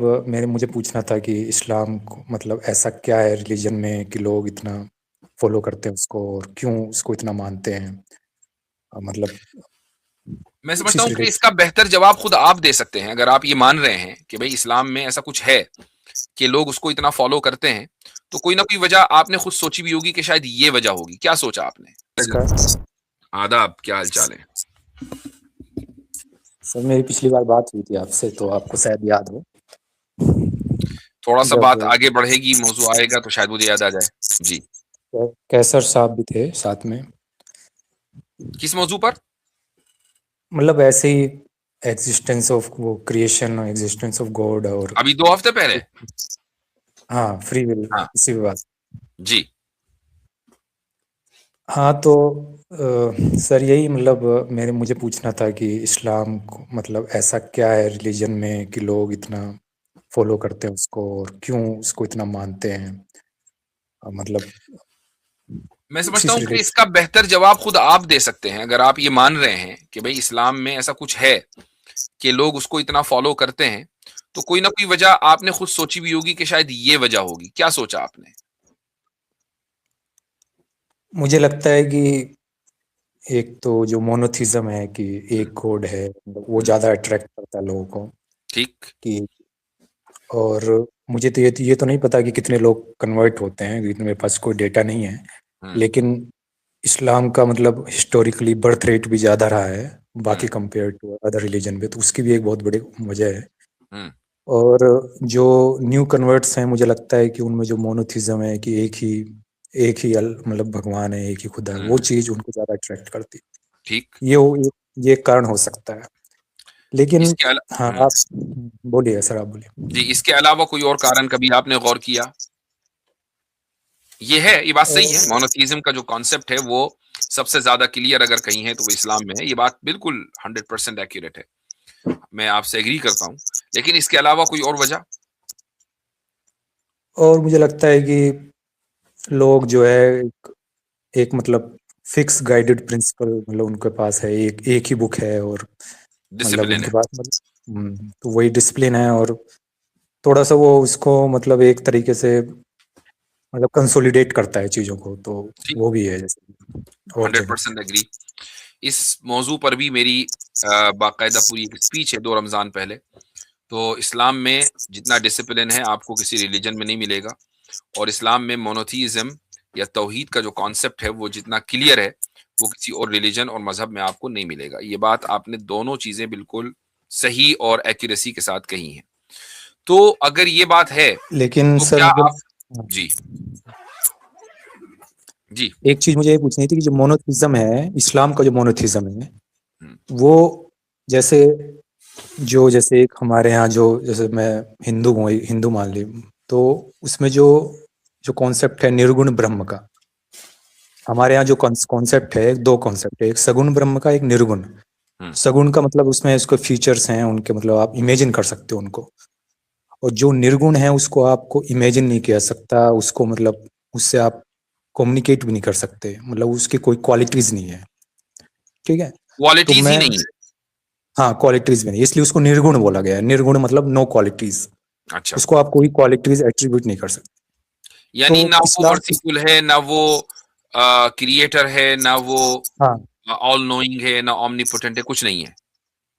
मेरे मुझे पूछना था कि इस्लाम को मतलब ऐसा क्या है रिलीजन में कि लोग इतना फॉलो करते हैं उसको और क्यों उसको इतना मानते हैं। मतलब मैं उसी समझता से हूँ कि रिलेट। इसका बेहतर जवाब खुद आप दे सकते हैं। अगर आप ये मान रहे हैं कि भाई इस्लाम में ऐसा कुछ है कि लोग उसको इतना फॉलो करते हैं, तो कोई ना कोई वजह आपने खुद सोची भी होगी कि शायद ये वजह होगी। क्या सोचा आपने? इसका आदाब, क्या हाल चाल है? सर मेरी पिछली बार बात हुई थी आपसे तो आपको शायद याद हो थोड़ा सा जब बात आगे बढ़ेगी, मौजू आएगा तो शायद मुझे याद आ जाए। जी। कैसर साहब भी थे साथ में। किस मौजू पर? मतलब ऐसे ही एग्जिस्टेंस ऑफ वो क्रिएशन एग्जिस्टेंस ऑफ गॉड और अभी 2 हफ्ते पहले। हाँ फ्री विल हाँ। इसी पे बात। जी। हाँ तो सर यही मतलब मेरे मुझे पूछना था कि इस्लाम को मतलब ऐसा क्या है रिलीजन में कि लोग इतना फॉलो करते हैं उसको और क्यों उसको इतना मानते हैं। मतलब मैं उसी समझता से हूँ कि रिलेट। इसका बेहतर जवाब खुद आप दे सकते हैं। अगर आप ये मान रहे हैं कि भाई इस्लाम में ऐसा कुछ है कि लोग उसको इतना फॉलो करते हैं, तो कोई ना कोई वजह आपने खुद सोची भी होगी कि शायद ये वजह होगी। क्या सोचा आपने? मुझे लगता है कि एक तो जो मोनोथिज्म है कि एक गॉड है मतलब वो हम्म, ज़्यादा अट्रैक्ट करता है लोगों को ठीक। कि। और मुझे तो ये तो नहीं पता कि कितने लोग कन्वर्ट होते हैं क्योंकि मेरे पास कोई डेटा नहीं है। हम्म, लेकिन इस्लाम का मतलब हिस्टोरिकली बर्थ रेट भी ज़्यादा रहा है बाकी हम्म, कंपेयर टू अदर रिलीजन पे तो उसकी भी एक बहुत बड़ी वजह है। हम्म, और जो न्यू कन्वर्ट्स हैं मुझे लगता है कि उनमें जो मोनोथिज्म है कि एक ही मतलब भगवान है एक ही खुदा है वो हम्म, चीज़ उनको ज़्यादा अट्रैक्ट करती ठीक। है। ये एक कारण हो सकता है। लेकिन इसके अला हाँ हम्म, आप बोलिए सर आप जी, बोलिए। इसके अलावा कोई और कारण कभी आपने गौर किया? ये है, ये बात सही है। मोनोथीज़्म का जो कॉन्सेप्ट है वो सबसे ज़्यादा क्लियर अगर कहीं है तो वो इस्लाम में है। ये बात बिल्कुल 100% एक्यूरेट है। मैं आपसे एग्री करता हूँ। लेकिन इसके अलावा कोई और वजह? और मुझे लगता है कि लोग जो है एक मतलब फिक्स गाइडेड प्रिंसिपल मतलब उनके पास है एक ही बुक है और मतलब डिसिप्लिन उनके है। पास मतलब तो वही डिसिप्लिन है और थोड़ा सा वो उसको मतलब एक तरीके से मतलब कंसोलिडेट करता है चीज़ों को तो ठीक, वो भी है जैसे और जगह। 100% एग्री। इस मौजू पर भी मेरी बाकायदा पूरी एक स्पीच है 2 रमज़ान पहले। तो इस्लाम में जितना डिसिप्लिन है आपको किसी रिलिजन में नहीं मिलेगा, और इस्लाम में मोनोथीइज्म या तौहीद का जो कॉन्सेप्ट है वो जितना क्लियर है वो किसी और रिलीजन और मजहब में आपको नहीं मिलेगा। ये बात आपने दोनों चीजें बिल्कुल सही और एक्यूरेसी के साथ कही हैं। तो अगर ये बात है लेकिन तो सर क्या मुझे आप? जी। जी। एक चीज़ मुझे ये पूछनी थी कि जो मोनोथिज्म है इस्लाम का जो मोनोथिज्म है हम्म, वो जैसे जैसे एक हमारे यहाँ जो जैसे मैं हिंदू हूँ हिंदू मान ली तो उसमें जो कॉन्सेप्ट है निर्गुण ब्रह्म का हमारे यहाँ जो कॉन्सेप्ट है दो कॉन्सेप्ट है एक सगुण ब्रह्म का एक निर्गुण। हम्म, सगुण का मतलब उसमें उसके फीचर्स हैं उनके मतलब आप इमेजिन कर सकते हो उनको। और जो निर्गुण है उसको आपको इमेजिन नहीं किया सकता उसको मतलब उससे आप कम्युनिकेट भी नहीं कर सकते मतलब उसकी कोई क्वालिटीज नहीं है। ठीक है। तो क्वालिटीज ही मैं नहीं है। हाँ क्वालिटीज भी नहीं इसलिए उसको निर्गुण बोला गया है निर्गुण मतलब नो क्वालिटीज। अच्छा। उसको आप कोई क्वालिटीज एट्रीब्यूट नहीं कर सकते। यानी तो ना वो इस्लाम मर्सीफुल है, ना वो क्रिएटर है, ना वो हाँ ऑल नोइंग है, ना ऑमनीपोटेंट है, कुछ नहीं है।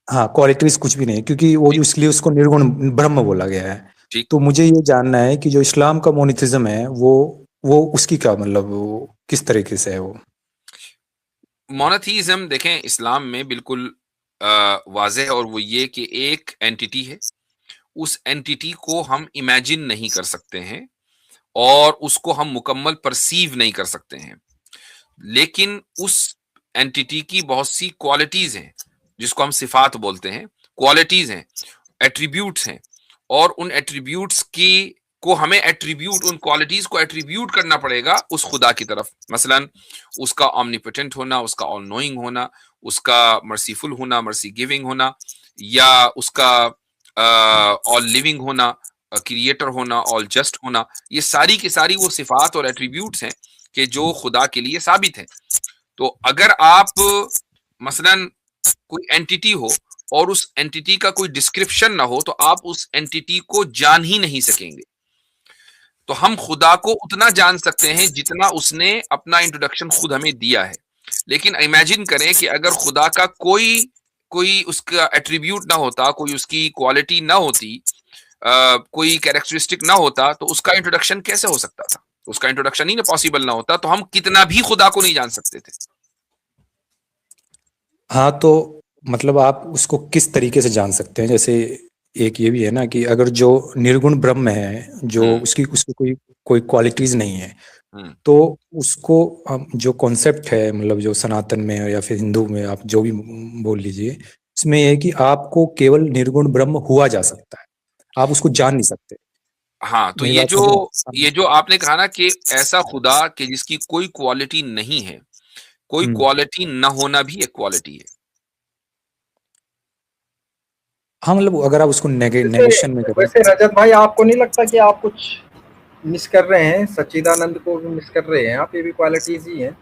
हाँ क्वालिटीज कुछ भी नहीं है क्योंकि वो जो इसलिए उसको निर्गुण ब्रह्म बोला गया है। ठीक। तो मुझे ये जानना है कि जो इस्लाम का मोनिथिज्म है वो उसकी क्या मतलब वो किस तरीके से है वो। मोनोथीइज्म देखें इस्लाम में बिल्कुल वाज़ेह है, और वो ये कि एक एंटिटी है। उस एंटिटी को हम इमेजिन नहीं कर सकते हैं और उसको हम मुकम्मल परसीव नहीं कर सकते हैं। लेकिन उस एंटिटी की बहुत सी क्वालिटीज हैं जिसको हम सिफात बोलते हैं। क्वालिटीज हैं, एट्रीब्यूट्स हैं, और उन एट्रीब्यूट्स की को हमें एट्रीब्यूट उन क्वालिटीज को एट्रीब्यूट करना पड़ेगा उस खुदा की तरफ। मसलन उसका ऑमनीपोटेंट होना, उसका ऑल नोइंग होना, उसका मर्सीफुल होना, मर्सी गिविंग होना, या उसका ऑल लिविंग होना, क्रिएटर होना, ऑल जस्ट होना। ये सारी की सारी वो सिफात और एट्रीब्यूट्स हैं कि जो खुदा के लिए साबित है। तो अगर आप मसलन कोई एंटिटी हो और उस एंटिटी का कोई डिस्क्रिप्शन ना हो, तो आप उस एंटिटी को जान ही नहीं सकेंगे। तो हम खुदा को उतना जान सकते हैं जितना उसने अपना इंट्रोडक्शन खुद हमें दिया है। लेकिन इमेजिन करें कि अगर खुदा का कोई कोई उसका एट्रीब्यूट ना होता, कोई उसकी क्वालिटी ना होती, कोई कैरेक्टरिस्टिक ना होता, तो उसका इंट्रोडक्शन कैसे हो सकता था? उसका इंट्रोडक्शन ही ना पॉसिबल ना होता, तो हम कितना भी खुदा को नहीं जान सकते थे। हाँ, तो मतलब आप उसको किस तरीके से जान सकते हैं? जैसे एक ये भी है ना कि अगर जो निर्गुण ब्रह्म है, जो हम्म उसकी कोई कोई क्वालिटीज नहीं है, हम्म तो उसको हम जो कॉन्सेप्ट है, मतलब जो सनातन में है या फिर हिंदू में, आप जो भी बोल लीजिए, इसमें यह है कि आपको केवल निर्गुण ब्रह्म हुआ जा सकता है, आप उसको जान नहीं सकते। हाँ, तो मेरी बात समझ में ये जो आपने कहा ना कि ऐसा खुदा कि जिसकी कोई क्वालिटी नहीं है, कोई हम्म। क्वालिटी ना होना भी एक क्वालिटी है। हाँ, मतलब अगर आप उसको वैसे नेगेशन में करें। वैसे रजत भाई, आपको नहीं लगता कि आप कुछ मिस कर रहे हैं? सच्चिदानंद को भी मिस कर रहे हैं आप, ये भी क्वालिटीज ही हैं।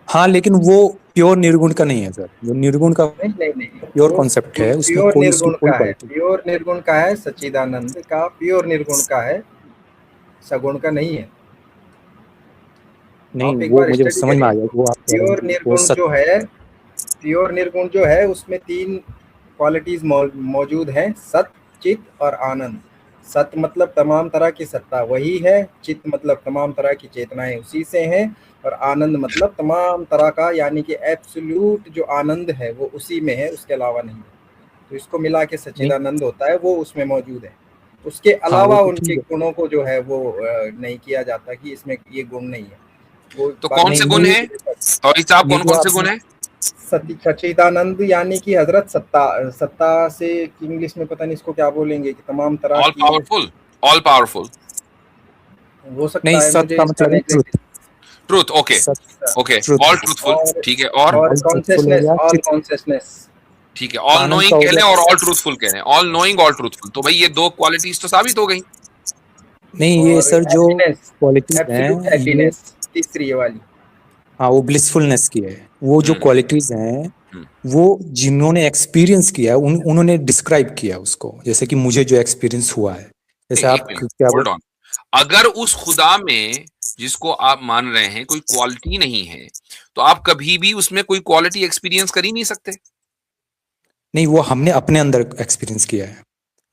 हाँ, लेकिन वो प्योर निर्गुण का नहीं है सर। जो निर्गुण का नहीं नहीं नहीं, प्योर वो कॉन्सेप्ट है, उसमें प्योर कोई उसकी निर्गुण कोई का है, क्वालिटी प्योर निर्गुण का है, सच्चिदानंद का प्योर निर्गुण का है, सगुण का नहीं है। नहीं। आप एक वो बार मुझे स्टडी समझ में करिए। आ गया कि वो आप कह रहे हैं प्योर कि वो निर्गुण जो सत्य। है, प्योर निर्गुण जो है उसमें 3 क्वालिटीज मौजूद हैं: सत, चित और आनंद। सत मतलब तमाम तरह की सत्ता वही है, चित मतलब तमाम तरह की चेतनाएं उसी से हैं, और आनंद मतलब तमाम तरह का, यानी कि एब्सोल्यूट जो आनंद है वो उसी में है, उसके अलावा नहीं है। तो इसको मिला के नहीं। सच्चिदानंद होता है, वो उसमें मौजूद है। उसके हाँ, वो अलावा तो उनके ठीक है। गुणों को जो है वो नहीं किया जाता कि इसमें ये गुण नहीं है, वो तो कौन बाकी से नहीं, गुण ये हैं? और साहब, ये कौन जो कौन से गुण आपने हैं? सच्चिदानंद यानी कि हजरत सत्ता। सत्ता से इंग्लिश में पता नहीं इसको क्या बोलेंगे, कि तमाम तरह ऑल की, पावरफुल, ऑल पावरफुल। हो नहीं, सकता है, सत मुझे का इसका मतलब है एग्जैक्ट। ट्रुथ। Truth, okay. सत ओके, ट्रुथ ऑल हो ट्रूथफुल, और ठीक है। गया। और ऑल ट्रुथफुल हो कॉन्शियसनेस, गया, ऑल चित। कॉन्शियसनेस। ठीक है, ऑल आनंद का नोइंग हो कह लें गया। और ऑल ट्रूथफुल कह लें, ऑल नोइंग, ऑल ट्रूथफुल। तो भाई ये दो क्वालिटीज तो साबित हो गई। नहीं, ये और सर जो हैप्पीनेस, क्वालिटीज एब्सोल्यूट हैं ये, हैप्पीनेस, तीसरी ये वाली। हाँ, वो ब्लिसफुलनेस की है। वो जो हम्म क्वालिटीज हैं, हम्म वो जिन्होंने एक्सपीरियंस किया है, उन्होंने डिस्क्राइब किया उसको, जैसे कि मुझे जो एक्सपीरियंस हुआ है। जैसे एक आप मिनट, क्या होल्ड बोल। ऑन। अगर उस खुदा में जिसको आप मान रहे हैं कोई क्वालिटी नहीं है, तो आप कभी भी उसमें कोई क्वालिटी एक्सपीरियंस कर ही नहीं सकते। नहीं, वो हमने अपने अंदर एक्सपीरियंस किया है।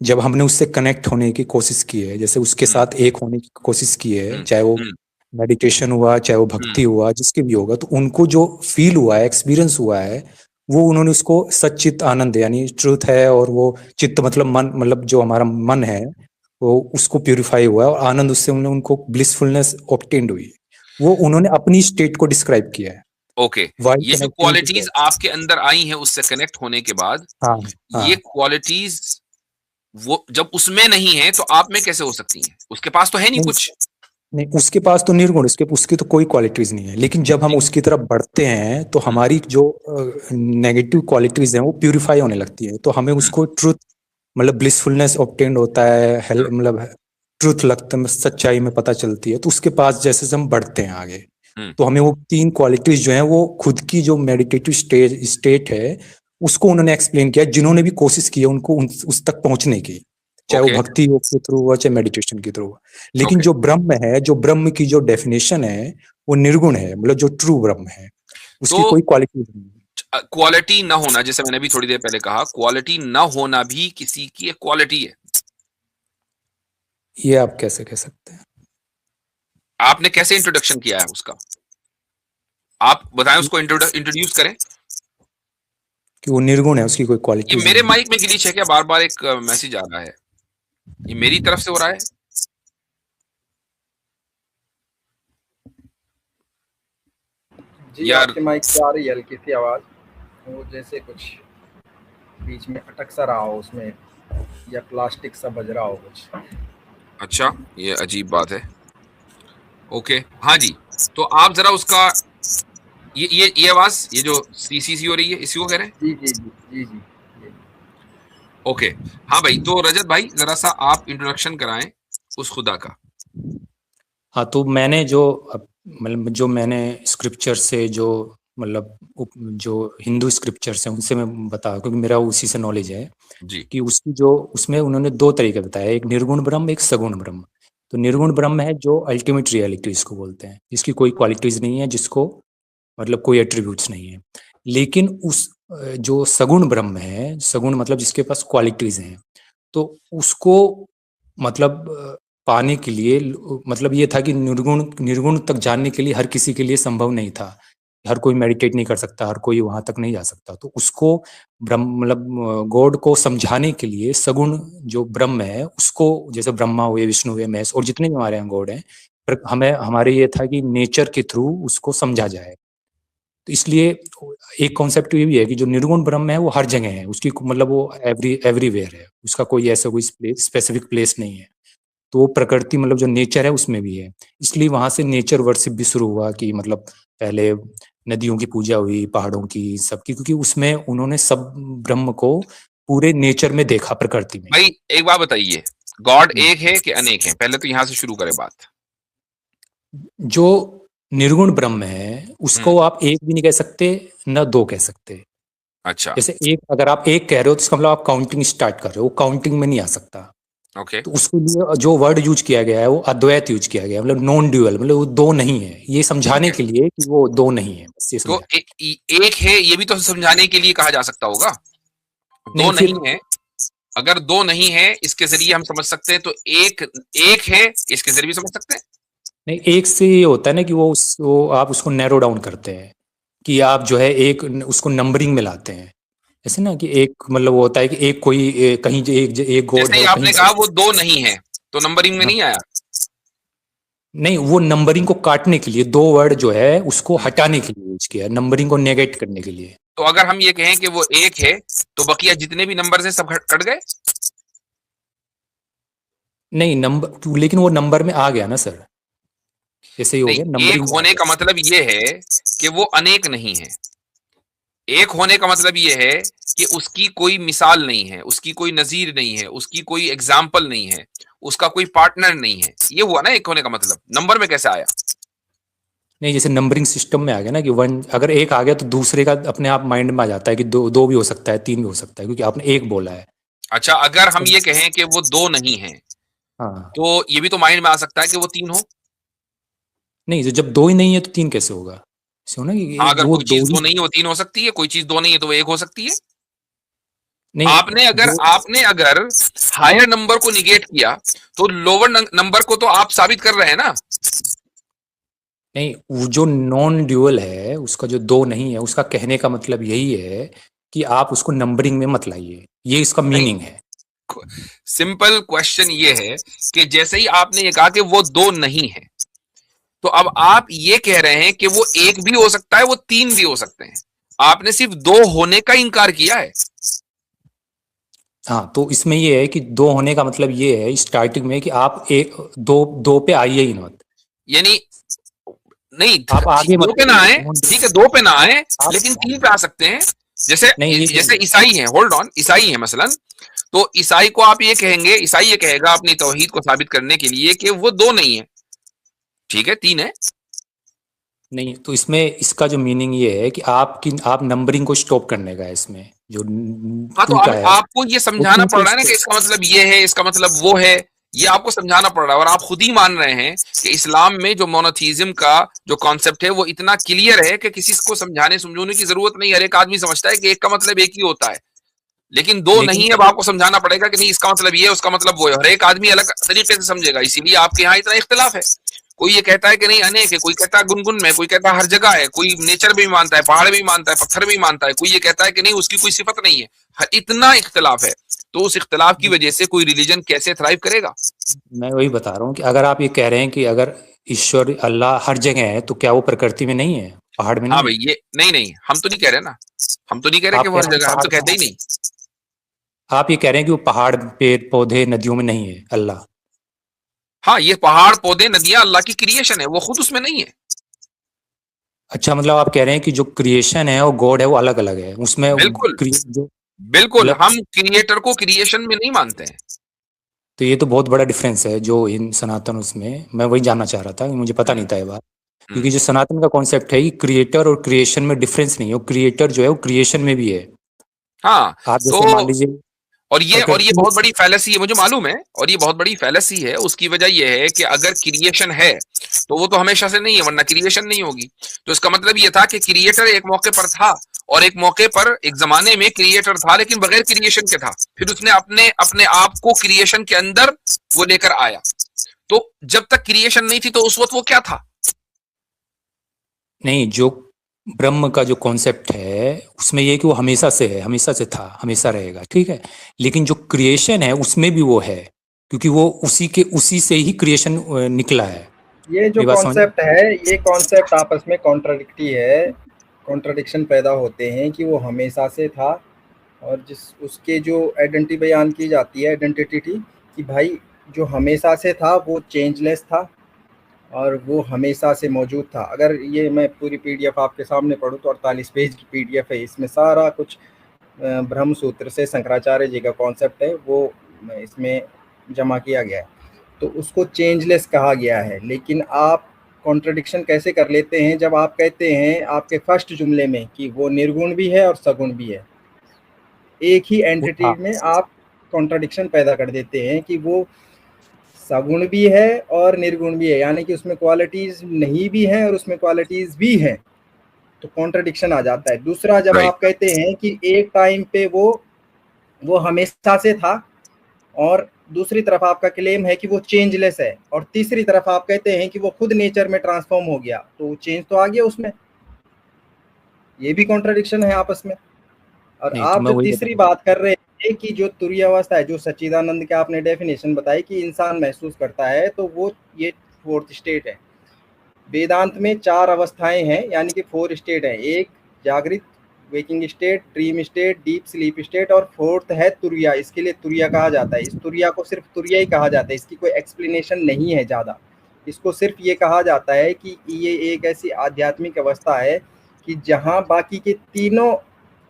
जब हमने उससे कनेक्ट होने की कोशिश की है, जैसे उसके हम्म साथ एक होने की कोशिश की है, हम्म चाहे वो हम्म मेडिटेशन हुआ, चाहे वो हम्म भक्ति हुआ, जिसके भी होगा, तो उनको जो फील हुआ है, एक्सपीरियंस हुआ है, वो उन्होंने उसको सच्चित आनंद यानी ट्रूथ है, और वो चित्त मतलब मन, मतलब जो हमारा मन है, वो उसको प्यूरिफाई हुआ है, और आनंद उससे उनको ब्लिसफुलनेस ऑब्टेन्ड हुई। वो उन्होंने अपनी स्टेट को डिस्क्राइब किया है, ओके। वाइल ये जो कनेक्टिंग टू क्वालिटीज गॉड। आपके अंदर आई हैं उससे कनेक्ट होने के बाद, हाँ। ये हाँ। क्वालिटीज वो जब उसमें नहीं है तो आप में कैसे हो सकती हैं? उसके पास तो है नहीं नहीं, कुछ। नहीं, उसके पास तो निर्गुण, उसके उसकी तो कोई क्वालिटीज नहीं है, लेकिन जब हम ठीक। उसकी तरफ बढ़ते हैं तो हम्म हमारी जो नेगेटिव क्वालिटीज हैं वो प्यूरिफाई होने लगती है, तो हमें हम्म उसको ट्रुथ, मतलब ब्लिसफुलनेस ऑब्टेन्ड होता है, हम्म मतलब ट्रुथ लगता है, सच्चाई में पता चलती है, तो उसके पास जैसे जैसे हम बढ़ते हैं आगे, हम्म, तो हमें वो 3 क्वालिटीज जो हैं, वो खुद की जो मेडिटेटिव स्टेट है, उसको उन्होंने एक्सप्लेन किया, जिन्होंने भी कोशिश की है उनको उस तक पहुंचने की, चाहे वो ओके भक्ति योग के थ्रू हुआ, चाहे मेडिटेशन के थ्रू हुआ। लेकिन ओके। जो ब्रह्म है, जो ब्रह्म की जो डेफिनेशन है, वो निर्गुण है, मतलब जो ट्रू ब्रह्म है, तो उसकी कोई क्वालिटी नहीं है। क्वालिटी ना होना, जैसे मैंने भी थोड़ी देर पहले कहा, क्वालिटी ना होना भी किसी की एक क्वालिटी है। ये आप कैसे कह सकते हैं? आपने कैसे इंट्रोडक्शन किया है उसका? आप बताएं, उसको इंट्रोड्यूस करें। कि वो निर्गुण है, उसकी कोई ये क्वालिटीज मेरे नहीं है। माइक में ग्लिच है क्या? बार बार एक मैसेज आ रहा है, ये मेरी तरफ से हो रहा है? जी, यार आपके माइक से आ रही है हल्की सी आवाज, वो जैसे कुछ बीच में अटक सा रहा हो उसमें, या प्लास्टिक सा बज रहा हो कुछ। अच्छा, ये अजीब बात है। ओके, हाँ जी। तो आप जरा उसका, ये आवाज, ये जो सी हो रही है, इसी को कह रहे हैं? जी जी जी जी जी जी। ओके। हाँ भाई, तो रजत भाई जरा सा आप इंट्रोडक्शन कराएं उस खुदा का। हाँ, तो मैंने जो मतलब जो मैंने स्क्रिप्चर से जो मतलब जो हिंदू स्क्रिप्चर्स हैं उनसे मैं बता, क्योंकि मेरा उसी से नॉलेज है जी कि उसकी जो उसमें उन्होंने दो तरीके बताया, एक निर्गुण ब्रह्म, एक सगुण ब्रह्म। तो निर्गुण ब्रह्म है जो अल्टीमेट रियलिटी इसको बोलते हैं, जिसकी कोई क्वालिटीज नहीं है, जिसको मतलब कोई एट्रीब्यूट्स नहीं है। लेकिन उस जो सगुण ब्रह्म है, सगुण मतलब जिसके पास क्वालिटीज हैं, तो उसको मतलब पाने के लिए मतलब ये था कि निर्गुण निर्गुण तक जानने के लिए हर किसी के लिए संभव नहीं था। हर कोई मेडिटेट नहीं कर सकता, हर कोई वहां तक नहीं जा सकता। तो उसको ब्रह्म मतलब गॉड को समझाने के लिए सगुण जो ब्रह्म है उसको, जैसे ब्रह्मा हुए, विष्णु हुए, महेश और जितने भी हमारे यहाँ गॉड हैं, पर हमें हमारे ये था कि नेचर के थ्रू उसको समझा जाए। तो इसलिए एक कॉन्सेप्ट ये भी है कि जो निर्गुण ब्रह्म है वो हर जगह है, उसकी मतलब वो एवरीवेयर है, उसका कोई ऐसा कोई स्पेसिफिक प्लेस नहीं है। तो वो प्रकृति मतलब जो नेचर है उसमें भी है। इसलिए वहां से नेचर वर्शिप भी शुरू हुआ कि मतलब पहले नदियों की पूजा हुई, पहाड़ों की, सबकी, क्योंकि उसमें उन्होंने सब ब्रह्म को पूरे नेचर में देखा, प्रकृति में। भाई एक बात बताइए, गॉड एक है कि अनेक है? पहले तो यहां से शुरू करें बात। जो निर्गुण ब्रह्म है उसको आप एक भी नहीं कह सकते, न दो कह सकते। अच्छा जैसे एक, अगर आप एक कह रहे हो तो इसका मतलब आप काउंटिंग स्टार्ट कर रहे हो, वो काउंटिंग में नहीं आ सकता। ओके तो उसके लिए जो वर्ड यूज किया गया है वो अद्वैत यूज किया गया है, मतलब नॉन ड्यूअल, मतलब वो दो नहीं है, ये समझाने के लिए कि वो दो नहीं है, बस ये तो समझा। एक है ये भी तो समझाने के लिए कहा जा सकता होगा। दो नहीं नहीं फिर है, अगर दो नहीं है इसके जरिए हम समझ सकते हैं, तो एक एक है इसके जरिए भी समझ सकते हैं। नहीं, एक से ये होता है ना कि वो आप उसको नैरो डाउन करते हैं, कि आप जो है एक उसको नंबरिंग में लाते हैं। ऐसे ना कि एक मतलब वो होता है कि एक कोई कहीं एक गॉड जैसे है ही वो कहीं आपने कहा वो दो नहीं है, तो नंबरिंग में हाँ, नहीं आया। नहीं, वो नंबरिंग को काटने के लिए दो वर्ड जो है उसको हम्म, हटाने के लिए यूज किया है, नंबरिंग को नेगेट करने के लिए। तो अगर हम ये कहें कि वो एक है, तो बकिया जितने भी नंबर हैं सब कट गए। नहीं नंबर, लेकिन वो नंबर में आ गया ना सर, ऐसे ही हो नहीं, गया, एक नंबरिंग में आ होने गया। का मतलब ये है कि वो अनेक नहीं है। एक होने का मतलब ये है कि उसकी कोई मिसाल नहीं है, उसकी कोई नजीर नहीं है, उसकी कोई एग्जाम्पल नहीं है, उसका कोई पार्टनर नहीं है। ये हुआ ना एक होने का मतलब। नंबर में कैसे आया? नहीं, जैसे नंबरिंग सिस्टम में आ गया ना कि वन, अगर एक आ गया तो दूसरे का अपने आप माइंड में आ जाता है कि दो दो भी हो सकता है, तीन भी हो सकता है, क्योंकि आपने एक बोला है। अच्छा, अगर हम तो ये कहें कि वो दो नहीं है, हाँ, तो ये भी तो माइंड में आ सकता है कि वो तीन हो। नहीं, तो जब दो ही नहीं है तो तीन कैसे होगा? ऐसे हो ना कि हाँ, एक अगर वो कोई दो चीज ही दो नहीं है वो तीन हो सकती है, कोई चीज दो नहीं है तो वो एक हो सकती है। नहीं, आपने अगर हायर नंबर को निगेट किया, तो लोअर नंबर को तो आप साबित कर रहे हैं ना। नहीं, वो जो नॉन ड्यूअल है उसका जो दो नहीं है, उसका कहने का मतलब यही है कि आप उसको नंबरिंग में मत लाइए, ये इसका नहीं, मीनिंग है। सिंपल क्वेश्चन ये है कि जैसे ही आपने ये कहा कि वो दो नहीं है, तो अब आप ये कह रहे हैं कि वो एक भी हो सकता है, वो तीन भी हो सकते हैं। आपने सिर्फ दो होने का इनकार किया है। हाँ, तो इसमें ये है कि दो होने का मतलब ये है स्टार्टिंग में कि आप एक दो दो पे आइए ही मत, यानी नहीं, आप आगे दो मत पे ना बढ़िए, आए, ठीक है, दो पे ना आए, आप लेकिन तीन पे आ सकते हैं। जैसे नहीं, ये जैसे ईसाई हैं, होल्ड ऑन, ईसाई हैं मसलन, तो ईसाई को आप ये कहेंगे, ईसाई ये कहेगा अपनी तौहीद को साबित करने के लिए कि वो दो नहीं है, ठीक है, तीन है। नहीं, तो इसमें इसका जो मीनिंग ये है कि आप नंबरिंग को स्टॉप करने का है, इसमें जो हाँ, तो टू का अब है आपको ये वो समझाना टू पड़ पे रहा है ना कि इसका मतलब ये है, इसका मतलब वो है। ये आपको समझाना पड़ रहा है, और आप खुद ही मान रहे हैं कि इस्लाम में जो मोनोथीज्म का जो कॉन्सेप्ट है वो इतना क्लियर है कि किसी को समझाने समझाने की जरूरत नहीं। हर एक आदमी समझता है कि एक का मतलब एक ही होता है, लेकिन दो लेकिन नहीं है। अब आपको समझाना पड़ेगा कि नहीं, इसका मतलब ये है, उसका मतलब वो है। हर एक आदमी अलग तरीके से समझेगा, इसीलिए आपके यहाँ इतना इख्तिलाफ है। कोई ये कहता है कि नहीं अनेक है, कोई कहता है गुनगुन में, कोई कहता है हर जगह है, कोई नेचर भी मानता है, पहाड़ भी मानता है, पत्थर भी मानता है, कोई ये कहता है कि नहीं उसकी कोई सिफत नहीं है। इतना इख्तिलाफ है, तो उस इख्तिलाफ की वजह से कोई रिलीजन कैसे थ्राइव करेगा? मैं वही बता रहा हूँ कि अगर आप ये कह रहे हैं कि अगर ईश्वर अल्लाह हर जगह है तो क्या वो प्रकृति में नहीं है, पहाड़ में हाँ नहीं भाई, है? ये नहीं नहीं, हम तो नहीं कह रहे ना, हम तो नहीं कह रहे कि आप वो कह हर रहे हैं जगह, हम पहाड़, तो कहते ही नहीं। आप ये कह रहे हैं कि वो पहाड़, पेड़ पौधे, नदियों में नहीं है अल्लाह? हाँ, ये पहाड़ पौधे नदियां अल्लाह की क्रिएशन है, वो खुद उसमें नहीं है। अच्छा, मतलब आप कह रहे हैं कि जो क्रिएशन है और गॉड है वो अलग अलग है, उसमें बिल्कुल जो बिल्कुल, मतलब, हम क्रिएटर को क्रिएशन में नहीं मानते हैं। तो ये तो बहुत बड़ा डिफरेंस है जो इन सनातन, उसमें मैं वही जानना चाह रहा था, मुझे पता नहीं था ये बात। क्योंकि जो सनातन का कॉन्सेप्ट है कि क्रिएटर और क्रिएशन में डिफरेंस नहीं है, वो क्रिएटर जो है वो क्रिएशन में भी है। हाँ, आप तो जैसे मान लीजिए और ये प्रकृति बहुत बड़ी फैलेसी है, मुझे मालूम है, और ये बहुत बड़ी फैलेसी है। उसकी वजह ये है कि अगर क्रिएशन है तो वो तो हमेशा से नहीं है, वरना क्रिएशन नहीं होगी। तो इसका मतलब ये था कि क्रिएटर एक मौके पर था, और एक मौके पर एक जमाने में क्रिएटर था लेकिन बगैर क्रिएशन के था, फिर उसने अपने अपने आप को क्रिएशन के अंदर वो लेकर आया। तो जब तक क्रिएशन नहीं थी तो उस वक्त वो क्या था? नहीं, जो ब्रह्म का जो कॉन्सेप्ट है उसमें ये कि वो हमेशा से है, हमेशा से था, हमेशा रहेगा, ठीक है। लेकिन जो क्रिएशन है उसमें भी वो है, क्योंकि वो उसी से ही क्रिएशन निकला है। ये जो मेरी बात समझ कॉन्सेप्ट है, ये कॉन्सेप्ट आपस में कॉन्ट्राडिक्टी है, कॉन्ट्राडिक्शन पैदा होते हैं कि वो हमेशा से था, और जिस उसके जो आइडेंटिटी बयान की जाती है, आइडेंटिटी कि भाई जो हमेशा से था वो चेंजलेस था और वो हमेशा से मौजूद था। अगर ये मैं पूरी पीडीएफ आपके सामने पढूं तो 48 पेज की पीडीएफ है, इसमें सारा कुछ ब्रह्म सूत्र से शंकराचार्य जी का कॉन्सेप्ट है वो इसमें जमा किया गया है। तो उसको चेंजलेस कहा गया है। लेकिन आप कॉन्ट्रडिक्शन कैसे कर लेते हैं जब आप कहते हैं आपके फर्स्ट जुमले में कि वो निर्गुण भी है और सगुण भी है। एक ही एंटिटी में आप कॉन्ट्रडिक्शन पैदा कर देते हैं कि वो सगुण भी है और निर्गुण भी है, यानी कि उसमें क्वालिटीज नहीं भी हैं और उसमें क्वालिटीज भी हैं, तो कॉन्ट्रडिक्शन आ जाता है। दूसरा, जब आप कहते हैं कि एक टाइम पे वो हमेशा से था, और दूसरी तरफ आपका क्लेम है कि वो चेंजलेस है, और तीसरी तरफ आप कहते हैं कि वो खुद नेचर में ट्रांसफॉर्म हो गया, तो चेंज तो आ गया उसमें। ये भी कॉन्ट्रडिक्शन है आपस में। और आप जो तीसरी बात कर रहे हैं कि जो तुरीय अवस्था है, जो सच्चिदानंद के आपने डेफिनेशन बताई कि इंसान महसूस करता है, तो वो ये फोर्थ स्टेट है। वेदांत में 4 अवस्थाएं हैं, यानी कि 4 स्टेट है। एक जागृत waking state, dream state, deep sleep state, और फोर्थ है तुरिया। इसके लिए तुरिया कहा जाता है। इस तुरिया को सिर्फ तुरिया ही कहा जाता है, इसकी कोई एक्सप्लेनेशन नहीं है ज़्यादा। इसको सिर्फ ये कहा जाता है कि ये एक ऐसी आध्यात्मिक अवस्था है कि जहाँ बाकी के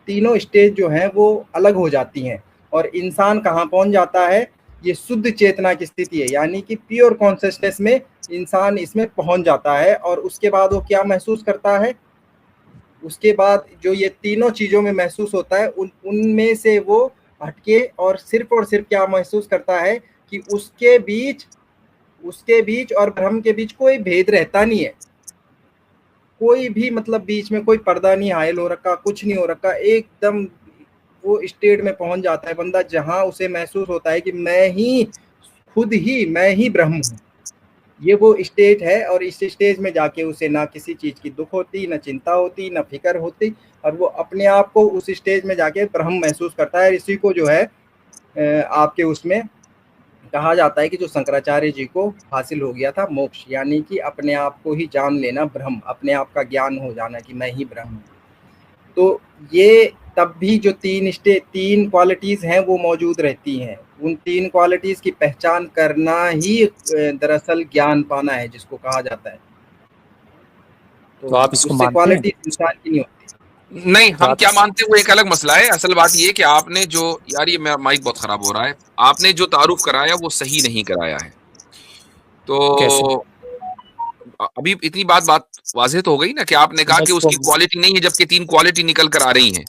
तीनों स्टेज जो हैं वो अलग हो जाती हैं, और इंसान कहाँ पहुँच जाता है, ये शुद्ध चेतना की स्थिति है, यानी कि प्योर कॉन्शियसनेस में इंसान इसमें पहुँच जाता है। और उसके बाद वो क्या महसूस करता है, उसके बाद जो ये तीनों चीज़ों में महसूस होता है, उनमें से वो हटके और सिर्फ क्या महसूस करता है कि उसके बीच और ब्रह्म के बीच कोई भेद रहता नहीं है। कोई भी मतलब बीच में कोई पर्दा नहीं हायल हो रखा, कुछ नहीं हो रखा, एकदम वो स्टेट में पहुंच जाता है बंदा जहां उसे महसूस होता है कि मैं ही ब्रह्म हूँ। ये वो स्टेज है, और इस स्टेज में जाके उसे ना किसी चीज की दुख होती, ना चिंता होती, ना फिक्र होती, और वो अपने आप को उस स्टेज में जाके ब्रह्म महसूस करता है। इसी को जो है आपके उसमें कहा जाता है कि जो शंकराचार्य जी को हासिल हो गया था मोक्ष, यानी कि अपने आप को ही जान लेना ब्रह्म, अपने आप का ज्ञान हो जाना कि मैं ही ब्रह्म हूँ। तो ये तब भी जो तीन क्वालिटीज हैं वो मौजूद रहती हैं। उन 3 क्वालिटीज की पहचान करना ही दरअसल ज्ञान पाना है, जिसको कहा जाता है। तो आप इसको मानते हैं? क्वालिटी इंसान की नहीं होती। नहीं, हम क्या मानते हैं वो एक अलग मसला है। असल बात ये कि आपने जो, यार ये मेरा माइक बहुत खराब हो रहा है, आपने जो तारुफ कराया वो सही नहीं कराया है। तो कैसे? अभी इतनी बात वाज़ेह तो हो गई ना कि आपने कहा कि उसकी क्वालिटी नहीं है, जबकि 3 क्वालिटी निकल कर आ रही हैं।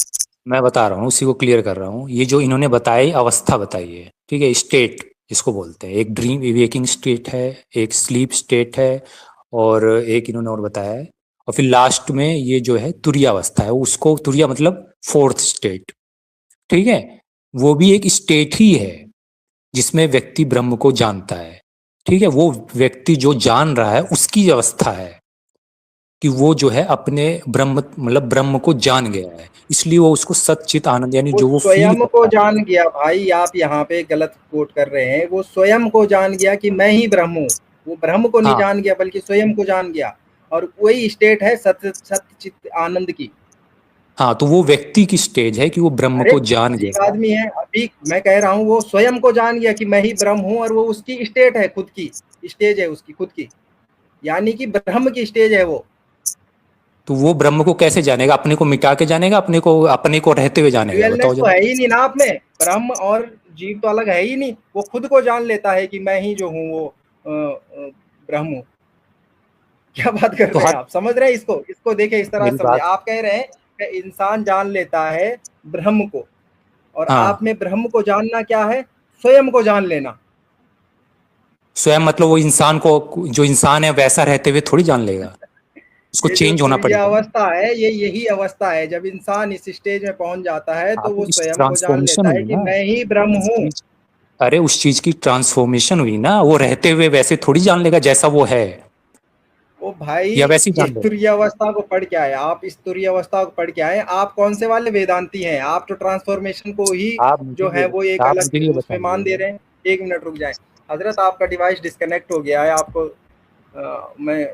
मैं बता रहा हूँ, उसी को क्लियर कर रहा हूँ। ये जो इन्होंने बताई अवस्था बताई है, ठीक है, स्टेट इसको बोलते हैं। एक ड्रीम वेकिंग स्टेट है, एक स्लीप स्टेट है, और एक इन्होंने और बताया है, और फिर लास्ट में ये जो है तुरिया अवस्था है, उसको तुरिया मतलब फोर्थ स्टेट, ठीक है। वो भी एक स्टेट ही है जिसमें व्यक्ति ब्रह्म को जानता है, ठीक है। वो व्यक्ति जो जान रहा है उसकी अवस्था है कि वो जो है अपने ब्रह्म को जान गया है, इसलिए वो उसको सच्चित आनंद, यानी जो वो स्वयं को जान गया। भाई आप यहाँ पे गलत कोट कर रहे हैं। वो स्वयं को जान गया कि मैं ही ब्रह्म हूँ। वो ब्रह्म को नहीं जान गया बल्कि स्वयं को जान गया, और वही स्टेट है सत्य चित्त आनंद की। हाँ, तो वो व्यक्ति की स्टेज है कि वो ब्रह्म को जान गया। आदमी है, अभी मैं कह रहा हूँ वो स्वयं को जान गया कि मैं ही ब्रह्म हूँ, और वो उसकी स्टेट है, खुद की स्टेज है उसकी खुद की, यानी कि ब्रह्म की स्टेज है वो। तो वो ब्रह्म को कैसे जानेगा? अपने को मिटा के जानेगा, अपने को रहते हुए जानेगा? बताओ तो है ही नहीं ना आप में। ब्रह्म और जीव तो अलग है ही नहीं। वो खुद को जान लेता है कि मैं ही जो हूँ वो ब्रह्म हूँ। क्या बात कर तो रहे हैं हर आप? समझ रहे हैं इसको देखें, इस तरह मेरी से समझे। बात आप कह रहे हैं कि इंसान जान लेता है ब्रह्म को, और हाँ आप में ब्रह्म को जानना क्या है? स्वयं को जान लेना। स्वयं मतलब वो इंसान को, जो इंसान है वैसा रहते हुए थोड़ी जान लेगा, उसको ये जो चेंज होना तुरीय पड़ेगा। अवस्था है, ये यही अवस्था है। जब इंसान इस स्टेज में पहुंच जाता है तो आप वो इस स्वयं को जान ट्रांसफॉर्मेशन लेता है हुई कि ना, मैं ही ब्रह्म उस हूँ। चीज अरे उस चीज की ट्रांसफॉर्मेशन हुई ना, वो रहते हुए वैसे थोड़ी जान लेगा जैसा वो है, ओ भाई, या वैसे ही ये जान लेगा। तुरीय अवस्था को पढ़ के आए आप, इस तुरीय अवस्था को पढ़ के आए। आप कौन से वाले वेदांती हैं? आप तो ट्रांसफॉर्मेशन को ही आप मुझे जो है वो एक आप अलग मुझे ये उसमें मान दे बताइए। रहे हैं। एक मिनट रुक जाए हजरत, आपका डिवाइस डिस्कनेक्ट हो गया है। आपको मैं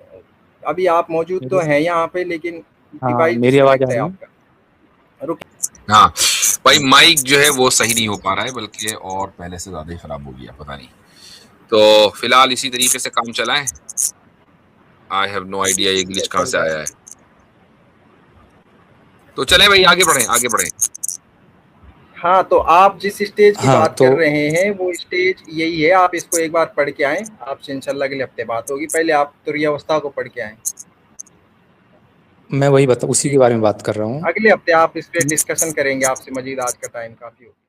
अभी, आप मौजूद तो मेरी हैं यहाँ पे, लेकिन हाँ, डिवाइस मेरी आवाज आ डिस्कनेक्ट है रही है? आपका। रुक। हाँ भाई, माइक जो है वो सही नहीं हो पा रहा है, बल्कि और पहले से ज्यादा ही खराब हो गया, पता नहीं। तो फिलहाल इसी तरीके से काम चलाएं। आई हैव नो आइडिया ये ग्लिच कहाँ से आया है। तो चले भाई, आगे बढ़े आगे बढ़े। हाँ, तो आप जिस स्टेज की हाँ बात तो कर रहे हैं वो स्टेज यही है। आप इसको एक बार पढ़ के आए, आपसे इंशाल्लाह अगले हफ्ते बात होगी। पहले आप तुरीय अवस्था को पढ़ के आए। मैं वही बता, उसी के ठीक बारे है, में बात कर रहा हूँ अगले हफ्ते आप इस पे कि डिस्कशन करेंगे आपसे मजीद। आज का टाइम काफी हो गया।